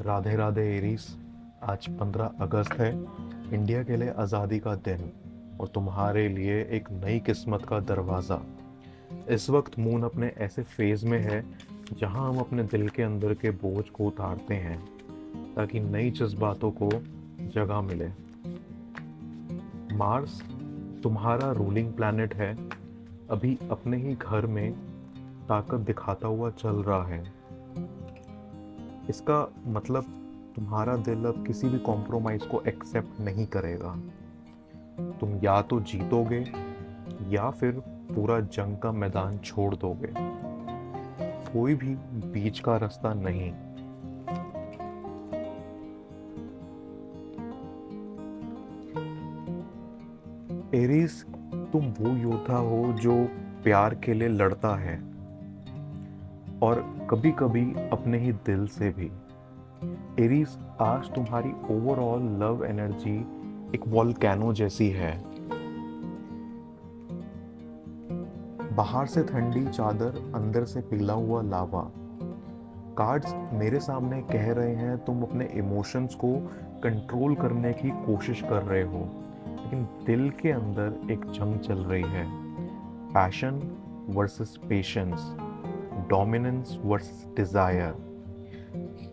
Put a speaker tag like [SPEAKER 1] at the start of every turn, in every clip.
[SPEAKER 1] Radhe Radhe Aries. आज 15 अगस्त है, India के लिए आज़ादी का दिन और तुम्हारे लिए एक नई किस्मत का दरवाज़ा। इस वक्त मून अपने ऐसे फेज में है जहां हम अपने दिल के अंदर के बोझ को उतारते हैं ताकि नई जज्बातों को जगह मिले। मार्स तुम्हारा रूलिंग प्लैनेट है, अभी अपने ही घर में ताकत दिखाता हुआ चल रहा है। इसका मतलब तुम्हारा दिल अब किसी भी कॉम्प्रोमाइज़ को एक्सेप्ट नहीं करेगा। तुम या तो जीतोगे या फिर पूरा जंग का मैदान छोड़ दोगे। कोई भी बीच का रास्ता नहीं। एरीज, तुम वो योद्धा हो जो प्यार के लिए लड़ता है और कभी कभी अपने ही दिल से भी। एरीज, आज तुम्हारी ओवरऑल लव एनर्जी एक वॉल्केनो जैसी है। बाहर से ठंडी चादर, अंदर से पिघला हुआ लावा। कार्ड्स मेरे सामने कह रहे हैं तुम अपने इमोशंस को कंट्रोल करने की कोशिश कर रहे हो, लेकिन दिल के अंदर एक जंग चल रही है। Passion versus patience, dominance versus desire.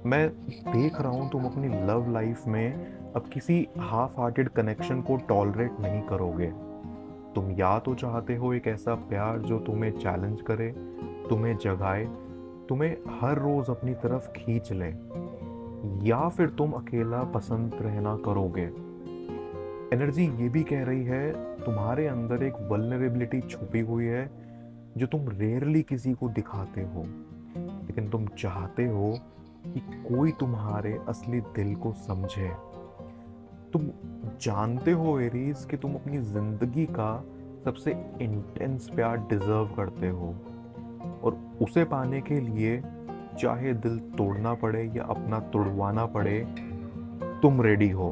[SPEAKER 1] मैं देख रहा हूँ तुम अपनी लव लाइफ में अब किसी हाफ हार्टेड कनेक्शन को टॉलरेट नहीं करोगे। तुम या तो चाहते हो एक ऐसा प्यार जो तुम्हें चैलेंज करे, तुम्हें जगाए, तुम्हें हर रोज अपनी तरफ खींच ले, या फिर तुम अकेला पसंद रहना करोगे। एनर्जी ये भी कह रही है तुम्हारे अंदर एक वल्नरेबिलिटी छुपी हुई है जो तुम रेयरली किसी को दिखाते हो, लेकिन तुम चाहते हो कि कोई तुम्हारे असली दिल को समझे। तुम जानते हो एरीज कि तुम अपनी जिंदगी का सबसे इंटेंस प्यार डिजर्व करते हो और उसे पाने के लिए चाहे दिल तोड़ना पड़े या अपना तुड़वाना पड़े, तुम रेडी हो।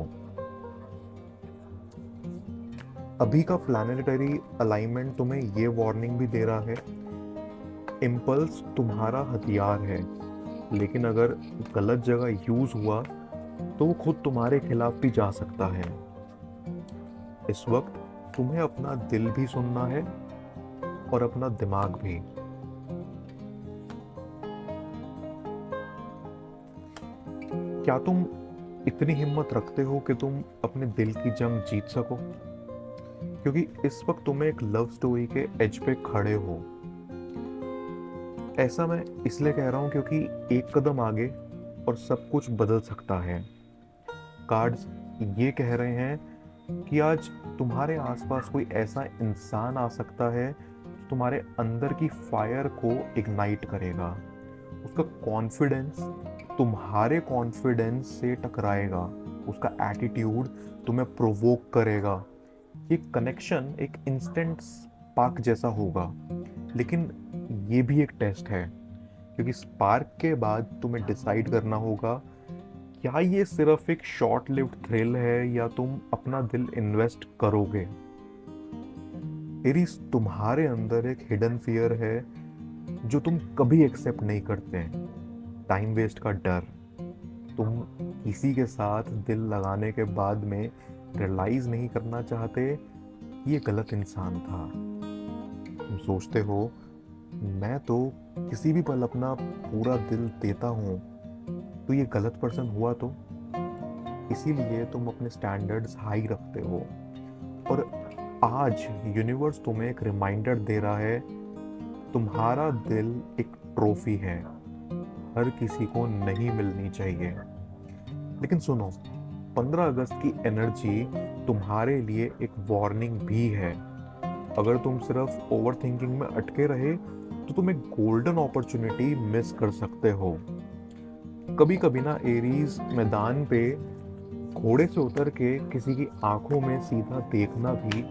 [SPEAKER 1] अभी का प्लानिटरी अलाइनमेंट तुम्हें ये वार्निंग भी दे रहा है, इम्पल्स तुम्हारा हथियार है, लेकिन अगर गलत जगह यूज हुआ तो वो खुद तुम्हारे खिलाफ भी जा सकता है। इस वक्त तुम्हें अपना दिल भी सुनना है और अपना दिमाग भी। क्या तुम इतनी हिम्मत रखते हो कि तुम अपने दिल की जंग जीत सको? क्योंकि इस वक्त तुम एक लव स्टोरी के एज पे खड़े हो। ऐसा मैं इसलिए कह रहा हूं क्योंकि एक कदम आगे और सब कुछ बदल सकता है। कार्ड्स ये कह रहे हैं कि आज तुम्हारे आसपास कोई ऐसा इंसान आ सकता है जो तुम्हारे अंदर की फायर को इग्नाइट करेगा। उसका कॉन्फिडेंस तुम्हारे कॉन्फिडेंस से टकराएगा, उसका एटीट्यूड तुम्हें प्रोवोक करेगा। ये कनेक्शन एक इंस्टेंट स्पार्क जैसा होगा, लेकिन ये भी एक टेस्ट है, क्योंकि स्पार्क के बाद तुम्हें डिसाइड करना होगा क्या ये सिर्फ एक शॉर्ट लिव्ड थ्रिल है या तुम अपना दिल इन्वेस्ट करोगे। एरीज, तुम्हारे अंदर एक हिडन फियर है जो तुम कभी एक्सेप्ट नहीं करते। टाइम वेस्ट का डर। तुम किसी के साथ दिल लगाने के बाद में रियलाइज नहीं करना चाहते ये गलत इंसान था। तुम सोचते हो मैं तो किसी भी पल अपना पूरा दिल देता हूँ, तो ये गलत पर्सन हुआ तो। इसीलिए तुम अपने स्टैंडर्ड्स हाई रखते हो और आज यूनिवर्स तुम्हें एक रिमाइंडर दे रहा है तुम्हारा दिल एक ट्रॉफी है, हर किसी को नहीं मिलनी चाहिए। लेकिन सुनो, 15 अगस्त की एनर्जी तुम्हारे लिए एक वार्निंग भी है। अगर तुम सिर्फ ओवर थिंकिंग में अटके रहे तो तुम एक गोल्डन अपॉर्चुनिटी मिस कर सकते हो। कभी कभी ना एरीज, मैदान पे घोड़े से उतर के किसी की आंखों में सीधा देखना भी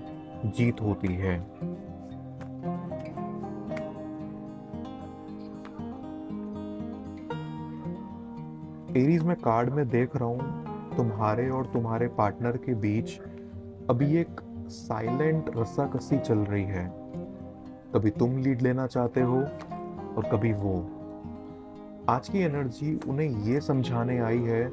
[SPEAKER 1] जीत होती है। एरीज, मैं कार्ड में देख रहा हूँ तुम्हारे और तुम्हारे पार्टनर के बीच अभी एक साइलेंट रस्साकसी चल रही है। कभी तुम लीड लेना चाहते हो और कभी वो। आज की एनर्जी उन्हें ये समझाने आई है,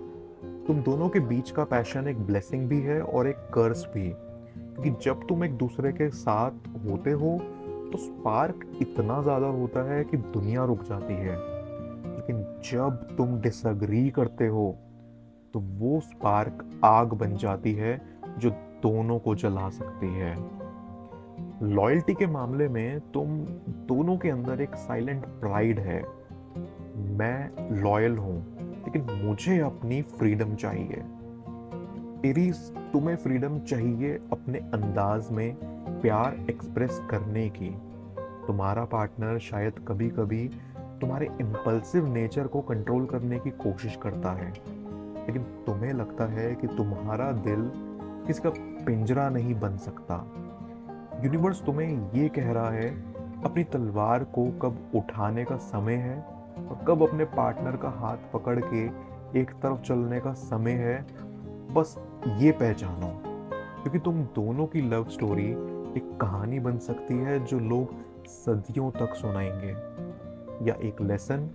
[SPEAKER 1] तुम दोनों के बीच का पैशन एक ब्लेसिंग भी है और एक कर्स भी, क्योंकि जब तुम एक दूसरे के साथ होते हो तो स्पार्क इतना ज़्यादा होता है कि दुनिया रुक जाती है, लेकिन जब तुम डिसअग्री करते हो तो वो स्पार्क आग बन जाती है जो दोनों को जला सकती है। लॉयल्टी के मामले में तुम दोनों के अंदर एक साइलेंट प्राइड है। मैं लॉयल हूं, लेकिन मुझे अपनी फ्रीडम चाहिए। एरीज, तुम्हें फ्रीडम चाहिए अपने अंदाज में प्यार एक्सप्रेस करने की। तुम्हारा पार्टनर शायद कभी कभी तुम्हारे इम्पल्सिव नेचर को कंट्रोल करने की कोशिश करता है, लेकिन तुम्हें लगता है कि तुम्हारा दिल किसी का पिंजरा नहीं बन सकता। यूनिवर्स तुम्हें ये कह रहा है, अपनी तलवार को कब उठाने का समय है और कब अपने पार्टनर का हाथ पकड़ के एक तरफ चलने का समय है, बस ये पहचानो। क्योंकि तुम दोनों की लव स्टोरी एक कहानी बन सकती है जो लोग सदियों तक सुनाएंगे, या एक लेसन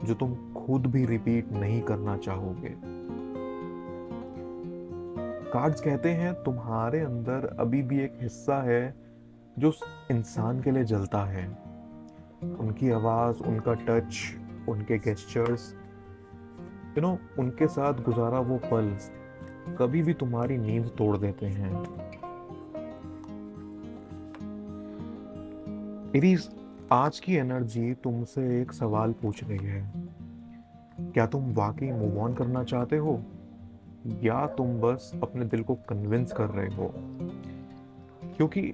[SPEAKER 1] जो तुम खुद भी रिपीट नहीं करना चाहोगे। कार्ड्स कहते हैं तुम्हारे अंदर अभी भी एक हिस्सा है जो उस इंसान के लिए जलता है। उनकी आवाज, उनका टच, उनके गेस्चर्स, उनके साथ गुजारा वो पल कभी भी तुम्हारी नींद तोड़ देते हैं। एरीज, आज की एनर्जी तुमसे एक सवाल पूछ रही है, क्या तुम वाकई मूव ऑन करना चाहते हो या तुम बस अपने दिल को कन्विंस कर रहे हो? क्योंकि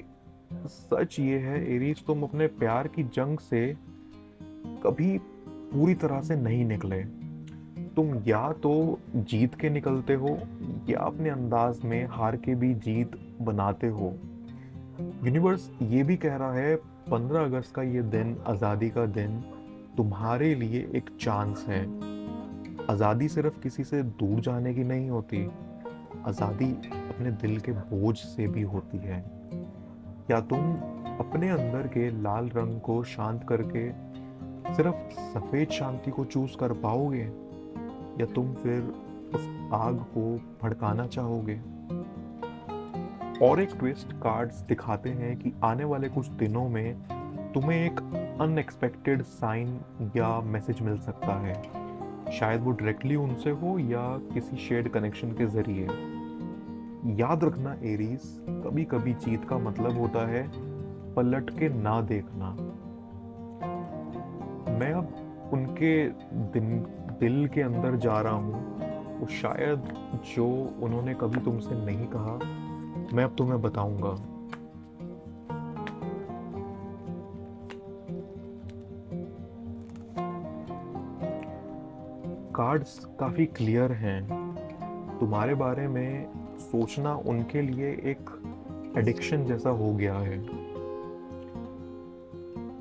[SPEAKER 1] सच ये है एरीज, तुम अपने प्यार की जंग से कभी पूरी तरह से नहीं निकले। तुम या तो जीत के निकलते हो या अपने अंदाज में हार के भी जीत बनाते हो। यूनिवर्स ये भी कह रहा है, 15 अगस्त का ये दिन, आज़ादी का दिन, तुम्हारे लिए एक चांस है। आज़ादी सिर्फ किसी से दूर जाने की नहीं होती, आज़ादी अपने दिल के बोझ से भी होती है। या तुम अपने अंदर के लाल रंग को शांत करके सिर्फ सफेद शांति को चूज कर पाओगे, या तुम फिर उस आग को भड़काना चाहोगे? और एक ट्विस्ट, कार्ड्स दिखाते हैं कि आने वाले कुछ दिनों में तुम्हें एक अनएक्सपेक्टेड साइन या मैसेज मिल सकता है। शायद वो डायरेक्टली उनसे हो या किसी शेयर्ड कनेक्शन के जरिए। याद रखना एरीज, कभी कभी जीत का मतलब होता है पलट के ना देखना। मैं अब उनके दिल के अंदर जा रहा हूँ, वो शायद जो उन्होंने कभी तुमसे नहीं कहा, मैं अब तुम्हें बताऊंगा। कार्ड्स काफी क्लियर हैं। तुम्हारे बारे में सोचना उनके लिए एक एडिक्शन जैसा हो गया है।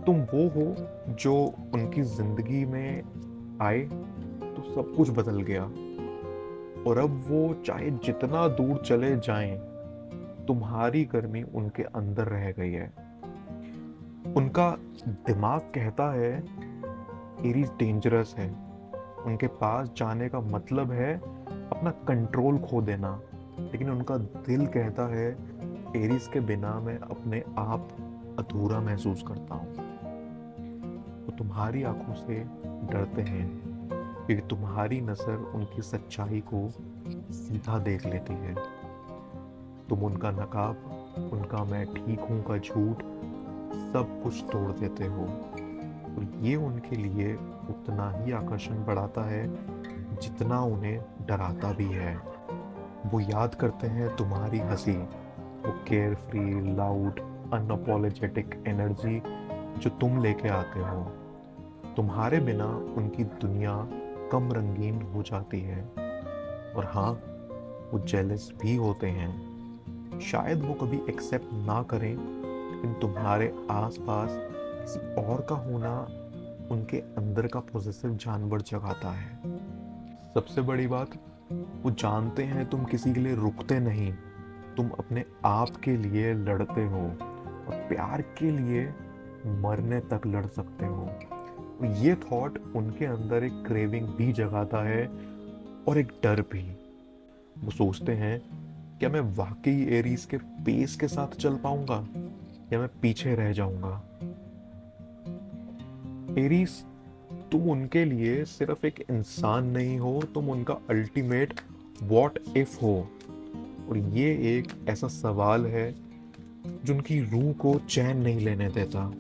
[SPEAKER 1] तुम वो हो जो उनकी जिंदगी में आए तो सब कुछ बदल गया, और अब वो चाहे जितना दूर चले जाएं, तुम्हारी गर्मी उनके अंदर रह गई है। उनका दिमाग कहता है एरीज डेंजरस है, उनके पास जाने का मतलब है अपना कंट्रोल खो देना, लेकिन उनका दिल कहता है एरीज के बिना मैं अपने आप अधूरा महसूस करता हूँ। वो तुम्हारी आंखों से डरते हैं, क्योंकि तुम्हारी नज़र उनकी सच्चाई को सीधा देख लेती है। तुम उनका नकाब, उनका मैं ठीक हूँ का झूठ, सब कुछ तोड़ देते हो, और ये उनके लिए उतना ही आकर्षण बढ़ाता है जितना उन्हें डराता भी है। वो याद करते हैं तुम्हारी हंसी, वो care free, loud, unapologetic energy जो तुम लेके आते हो। तुम्हारे बिना उनकी दुनिया कम रंगीन हो जाती है। और हाँ, वो जेलस भी होते हैं। शायद वो कभी एक्सेप्ट ना करें, लेकिन तुम्हारे आसपास किसी और का होना उनके अंदर का पॉजिटिव जानवर जगाता है। सबसे बड़ी बात, वो जानते हैं तुम किसी के लिए रुकते नहीं, तुम अपने आप के लिए लड़ते हो, और प्यार के लिए मरने तक लड़ सकते हो। ये थॉट उनके अंदर एक क्रेविंग भी जगाता है और एक डर भी। वो सोचते हैं, क्या मैं वाकई एरीज के पेस के साथ चल पाऊंगा या मैं पीछे रह जाऊंगा। एरीज, तुम उनके लिए सिर्फ एक इंसान नहीं हो, तुम उनका अल्टीमेट व्हाट इफ हो। और ये एक ऐसा सवाल है जो उनकी रूह को चैन नहीं लेने देता।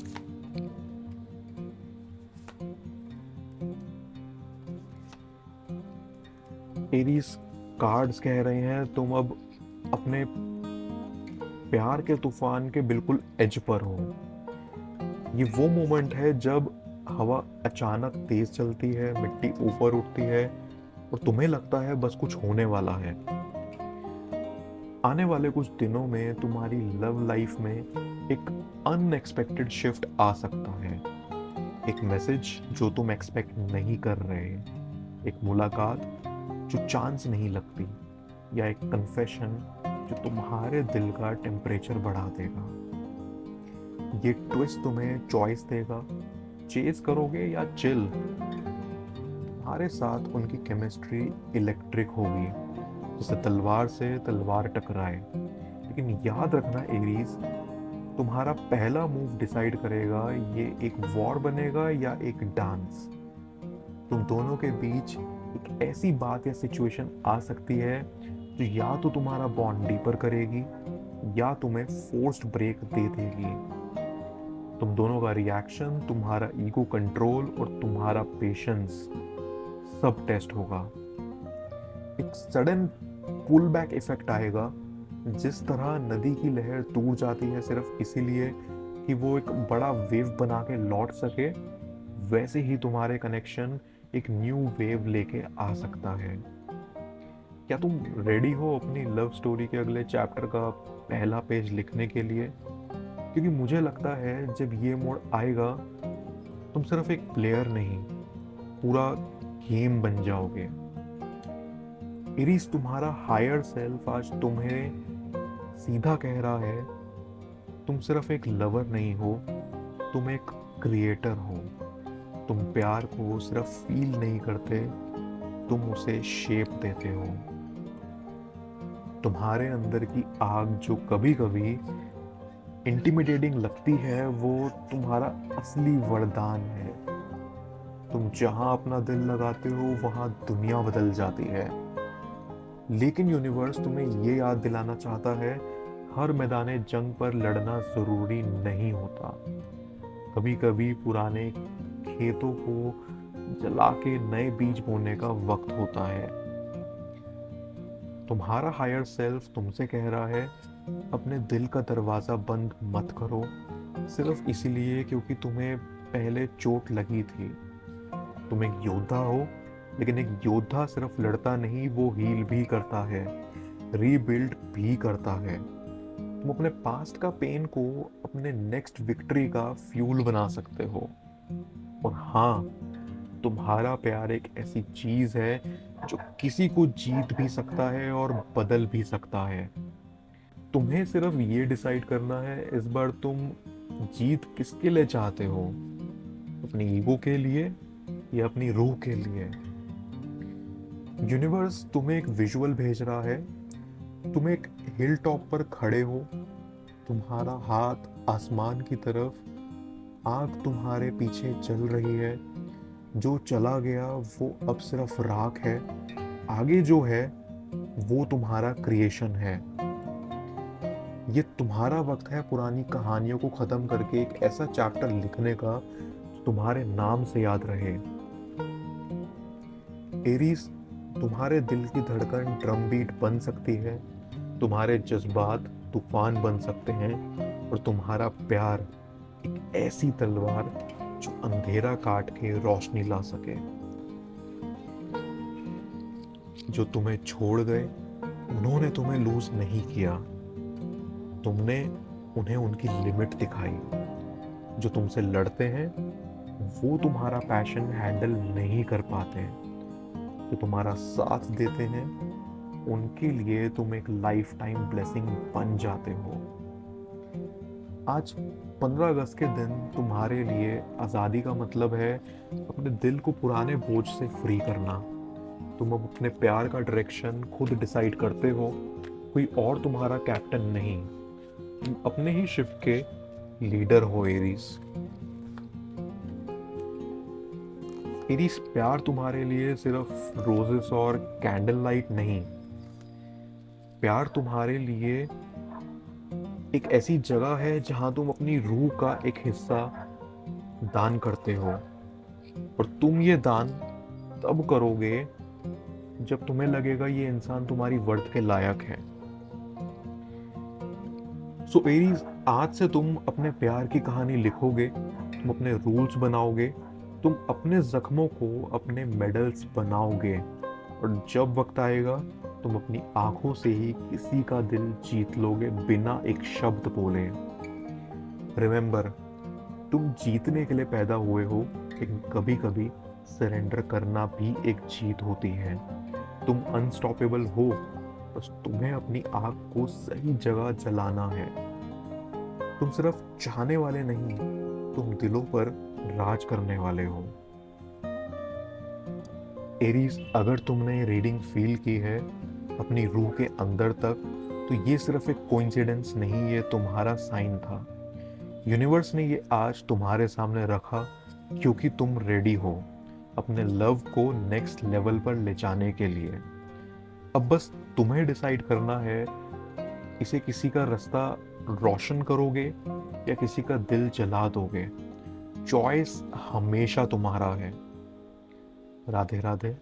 [SPEAKER 1] एरीज कार्ड्स कह रहे हैं, तुम अब अपने प्यार के तूफान के बिल्कुल एज पर हो। ये वो मोमेंट है जब हवा अचानक तेज चलती है, मिट्टी ऊपर उठती है और तुम्हें लगता है बस कुछ होने वाला है। आने वाले कुछ दिनों में तुम्हारी लव लाइफ में एक अनएक्सपेक्टेड शिफ्ट आ सकता है। एक मैसेज जो तुम एक्सपेक्ट नहीं कर रहे, एक मुलाकात जो चांस नहीं लगती, या एक कन्फेशन जो तुम्हारे दिल का टेम्परेचर बढ़ा देगा। ये ट्विस्ट तुम्हें चॉइस देगा, चेज करोगे या चिल। तुम्हारे साथ उनकी केमिस्ट्री इलेक्ट्रिक होगी, जैसे तलवार से तलवार टकराए। लेकिन याद रखना एरीज, तुम्हारा पहला मूव डिसाइड करेगा ये एक वॉर बनेगा या एक डांस। तुम दोनों के बीच एक ऐसी बात या सिचुएशन आ सकती है जो या तो तुम्हारा बॉन्ड डीपर करेगी या तुम्हें फोर्स्ड ब्रेक दे देगी। तुम दोनों का रिएक्शन, तुम्हारा ईगो कंट्रोल और तुम्हारा पेशेंस सब टेस्ट होगा। एक सडन पुल बैक इफेक्ट आएगा, जिस तरह नदी की लहर टूट जाती है सिर्फ इसीलिए कि वो एक बड़ा वेव बना के लौट सके, वैसे ही तुम्हारे कनेक्शन एक न्यू वेव लेके आ सकता है। क्या तुम रेडी हो अपनी लव स्टोरी के अगले चैप्टर का पहला पेज लिखने के लिए? क्योंकि मुझे लगता है जब ये मोड़ आएगा, तुम सिर्फ एक प्लेयर नहीं, पूरा गेम बन जाओगे। एरीज, तुम्हारा हायर सेल्फ आज तुम्हें सीधा कह रहा है, तुम सिर्फ एक लवर नहीं हो, तुम एक क्रिएटर हो। तुम प्यार को सिर्फ फील नहीं करते, तुम उसे शेप देते हो। तुम्हारे अंदर की आग जो कभी कभी इंटिमिडेटिंग लगती है, वो तुम्हारा असली वरदान है। तुम जहां अपना दिल लगाते हो वहां दुनिया बदल जाती है। लेकिन यूनिवर्स तुम्हें ये याद दिलाना चाहता है, हर मैदाने जंग पर लड़ना जरूरी नहीं होता। कभी कभी पुराने खेतों को जला के नए बीज बोने का वक्त होता है। तुम्हारा हायर सेल्फ तुमसे कह रहा है, अपने दिल का दरवाजा बंद मत करो, सिर्फ इसलिए क्योंकि तुम्हें पहले चोट लगी थी। तुम एक योद्धा हो, लेकिन एक योद्धा सिर्फ लड़ता नहीं, वो हील भी करता है, रीबिल्ड भी करता है। तुम अपने पास्ट का पेन को अपने नेक्स्ट विक्ट्री का फ्यूल बना सकते हो। और हाँ, तुम्हारा प्यार एक ऐसी चीज है जो किसी को जीत भी सकता है और बदल भी सकता है। तुम्हें सिर्फ ये डिसाइड करना है इस बार तुम जीत किसके लिए चाहते हो, अपनी ईगो के लिए या अपनी रूह के लिए। यूनिवर्स तुम्हें एक विजुअल भेज रहा है। तुम एक हिल टॉप पर खड़े हो, तुम्हारा हाथ आसमान की तरफ, आग तुम्हारे पीछे चल रही है। जो चला गया वो अब सिर्फ राख है, आगे जो है वो तुम्हारा क्रिएशन है। ये तुम्हारा वक्त है पुरानी कहानियों को खत्म करके एक ऐसा चैप्टर लिखने का जो तुम्हारे नाम से याद रहे। एरीज, तुम्हारे दिल की धड़कन ड्रम बीट बन सकती है, तुम्हारे जज्बात तूफान बन सकते हैं, और तुम्हारा प्यार एक ऐसी तलवार जो अंधेरा काट के रोशनी ला सके। जो तुम्हें छोड़ गए, उन्होंने तुम्हें लूज नहीं किया, तुमने उन्हें उनकी लिमिट दिखाई। जो तुमसे लड़ते हैं वो तुम्हारा पैशन हैंडल नहीं कर पाते। जो तुम्हारा साथ देते हैं उनके लिए तुम एक लाइफ टाइम ब्लेसिंग बन जाते हो। आज 15 अगस्त के दिन तुम्हारे लिए आज़ादी का मतलब है अपने दिल को पुराने बोझ से फ्री करना। तुम अब अपने प्यार का डायरेक्शन खुद डिसाइड करते हो, कोई और तुम्हारा कैप्टन नहीं। तुम अपने ही शिप के लीडर हो एरीज। एरीज, प्यार तुम्हारे लिए सिर्फ रोजेस और कैंडल लाइट नहीं, प्यार तुम्हारे लिए एक ऐसी जगह है जहां तुम अपनी रूह का एक हिस्सा दान करते हो। और तुम ये दान तब करोगे जब तुम्हें लगेगा ये इंसान तुम्हारी वर्थ के लायक है। सो एरीज, आज से तुम अपने प्यार की कहानी लिखोगे, तुम अपने रूल्स बनाओगे, तुम अपने जख्मों को अपने मेडल्स बनाओगे। और जब वक्त आएगा तुम अपनी आंखों से ही किसी का दिल जीत लोगे बिना एक शब्द बोले। रिमेंबर, तुम जीतने के लिए पैदा हुए हो, लेकिन कभी कभी सरेंडर करना भी एक जीत होती है। तुम अनस्टॉपेबल हो, बस तुम्हें अपनी आग को सही जगह जलाना है। तुम सिर्फ चाहने वाले नहीं, तुम दिलों पर राज करने वाले हो। एरीज, अगर तुमने ये रीडिंग फील की है अपनी रूह के अंदर तक, तो ये सिर्फ एक कोइंसिडेंस नहीं, ये तुम्हारा साइन था। यूनिवर्स ने ये आज तुम्हारे सामने रखा क्योंकि तुम रेडी हो अपने लव को नेक्स्ट लेवल पर ले जाने के लिए। अब बस तुम्हें डिसाइड करना है, इसे किसी का रास्ता रोशन करोगे या किसी का दिल जला दोगे। चॉइस हमेशा तुम्हारा है। राधे राधे।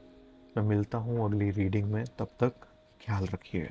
[SPEAKER 1] मैं मिलता हूँ अगली रीडिंग में, तब तक ख्याल रखिए।